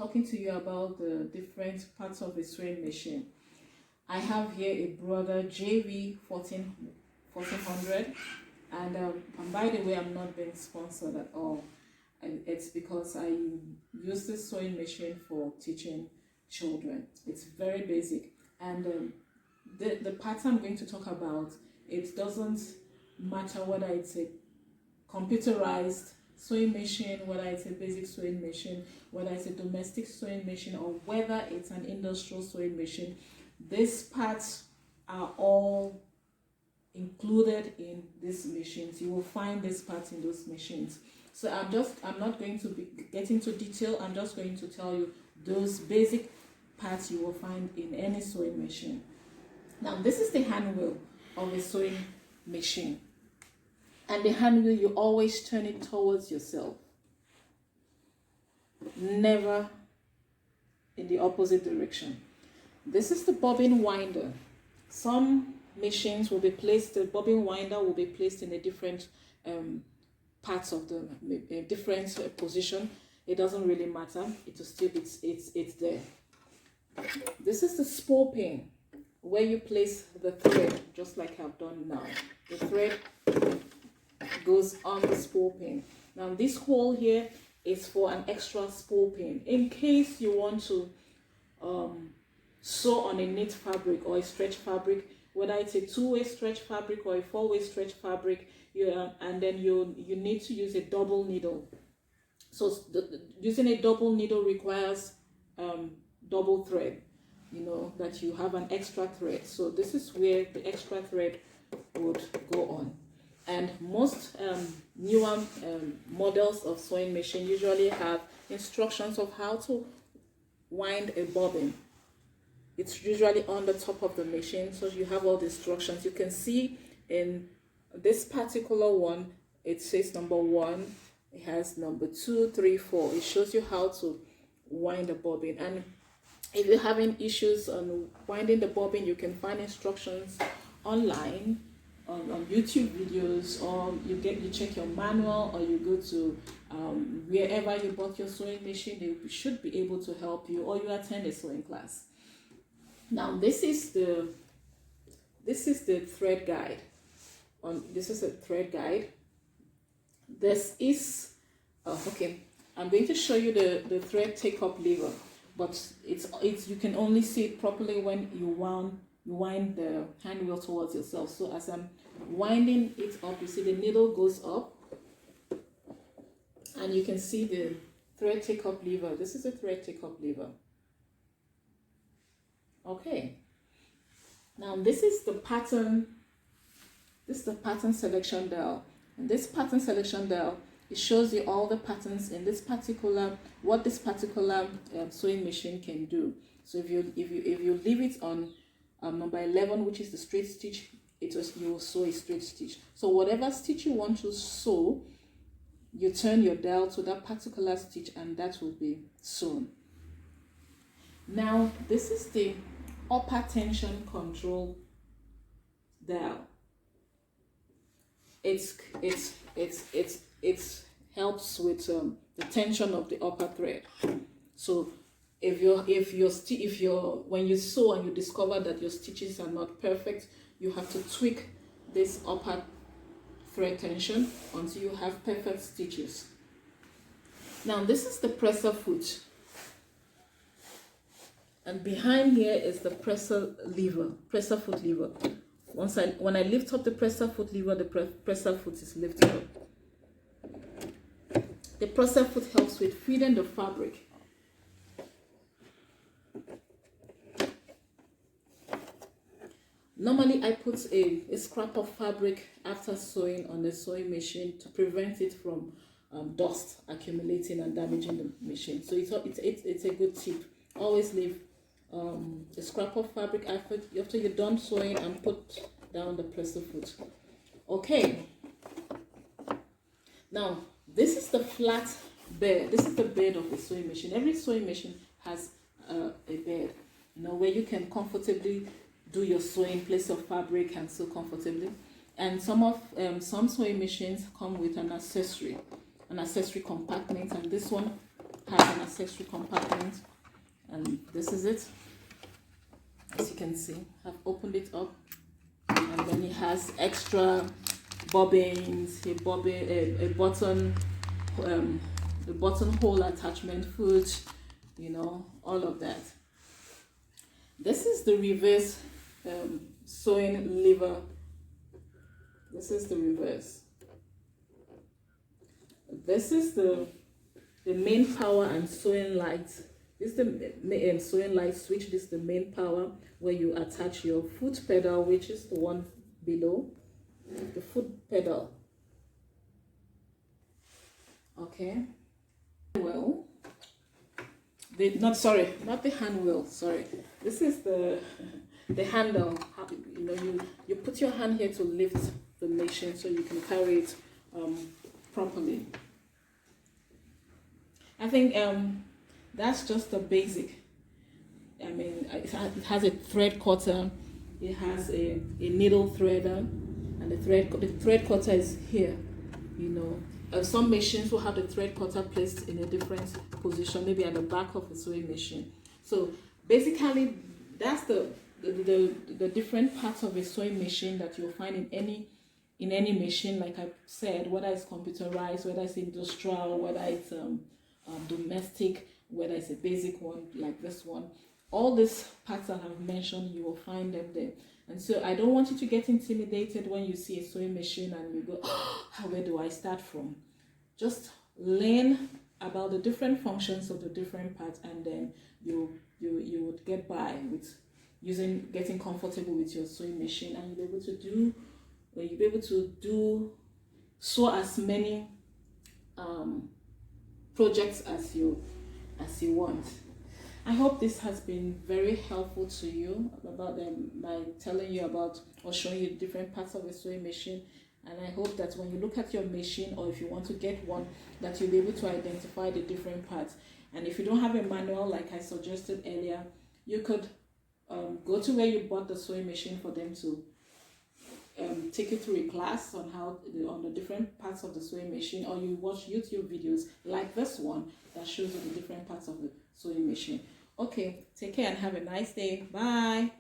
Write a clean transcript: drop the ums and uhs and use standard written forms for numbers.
talking to you about the different parts of a sewing machine. I have here a Brother JV 1400, and by the way, I'm not being sponsored at all. And it's because I use this sewing machine for teaching children. It's very basic, and the parts I'm going to talk about, it doesn't matter whether it's a computerized sewing machine, whether it's a basic sewing machine, whether it's a domestic sewing machine, or whether it's an industrial sewing machine. These parts are all included in these machines. You will find these parts in those machines. So I'm not going to be getting into detail. I'm just going to tell you those basic parts you will find in any sewing machine. Now, this is the hand wheel of a sewing machine. And the hand wheel, you always turn it towards yourself. Never in the opposite direction. This is the bobbin winder. Some machines will be placed, the bobbin winder will be placed in a different parts of the different position. It doesn't really matter. It will still it's there. This is the spool pin, where you place the thread, just like I've done now. The thread goes on the spool pin. Now this hole here is for an extra spool pin in case you want to sew on a knit fabric or a stretch fabric, whether it's a two-way stretch fabric or a four-way stretch fabric, and then you need to use a double needle. So using a double needle requires double thread, that you have an extra thread. So this is where the extra thread would go on. And most newer models of sewing machine usually have instructions of how to wind a bobbin. It's usually on the top of the machine, so you have all the instructions. You can see in this particular one, it says number 1, it has number 2, 3, 4. It shows you how to wind a bobbin. And if you're having issues on winding the bobbin, you can find instructions online on YouTube videos, or you check your manual, or you go to wherever you bought your sewing machine. They should be able to help you, or you attend a sewing class. Now this is the thread guide. This is a thread guide. This is okay. I'm going to show you the thread take up lever, but it's you can only see it properly when you wind the hand wheel towards yourself. So as I'm winding it up, you see the needle goes up, and you can see the thread take up lever. This is a thread take up lever. Okay. Now this is the pattern. This is the pattern selection dial. And this pattern selection dial, it shows you all the patterns in this particular, what this particular sewing machine can do. So if you leave it on number 11, which is the straight stitch, you will sew a straight stitch. So whatever stitch you want to sew, you turn your dial to that particular stitch, and that will be sewn. Now this is the upper tension control dial. It helps with the tension of the upper thread. So when you sew and you discover that your stitches are not perfect, you have to tweak this upper thread tension until you have perfect stitches. Now this is the presser foot, and behind here is the presser foot lever. When I lift up the presser foot lever, the presser foot is lifted up. The presser foot helps with feeding the fabric. Normally, I put a scrap of fabric after sewing on the sewing machine to prevent it from dust accumulating and damaging the machine. So it's a good tip. Always leave a scrap of fabric after you're done sewing and put down the presser foot. Okay. Now this is the flat bed. This is the bed of the sewing machine. Every sewing machine has a bed, where you can comfortably do your sewing, place your fabric, and sew comfortably. And some sewing machines come with an accessory compartment, and this one has an accessory compartment, and this is it. As you can see, I've opened it up, and then it has extra bobbins, a buttonhole attachment, foot, you know, all of that. This is the reverse sewing lever. This is the reverse. This is the main power and sewing light. This is the sewing light switch. This is the main power, where you attach your foot pedal, which is the one below, the foot pedal. Okay. Well, not the hand wheel. Sorry, this is the handle. You know, you put your hand here to lift the machine so you can carry it properly. I think that's just the basic. I mean, it has a thread cutter, it has a needle threader, and the thread cutter is here. You know, some machines will have the thread cutter placed in a different position, maybe at the back of the sewing machine. So basically, that's the different parts of a sewing machine that you'll find in any machine. Like I said, whether it's computerized, whether it's industrial, whether it's domestic, whether it's a basic one like this one, all these parts that I've mentioned, you will find them there. And so I don't want you to get intimidated when you see a sewing machine and you go, oh, where do I start from? Just learn about the different functions of the different parts, and then you would get by with getting comfortable with your sewing machine, and you'll be able to sew as many projects as you want. I hope this has been very helpful to you about by telling you about or showing you different parts of a sewing machine. And I hope that when you look at your machine, or if you want to get one, that you'll be able to identify the different parts. And if you don't have a manual, like I suggested earlier, you could go to where you bought the sewing machine for them to take you through a class on the different parts of the sewing machine, or you watch YouTube videos like this one that shows you the different parts of the sewing machine. Okay, take care and have a nice day. Bye.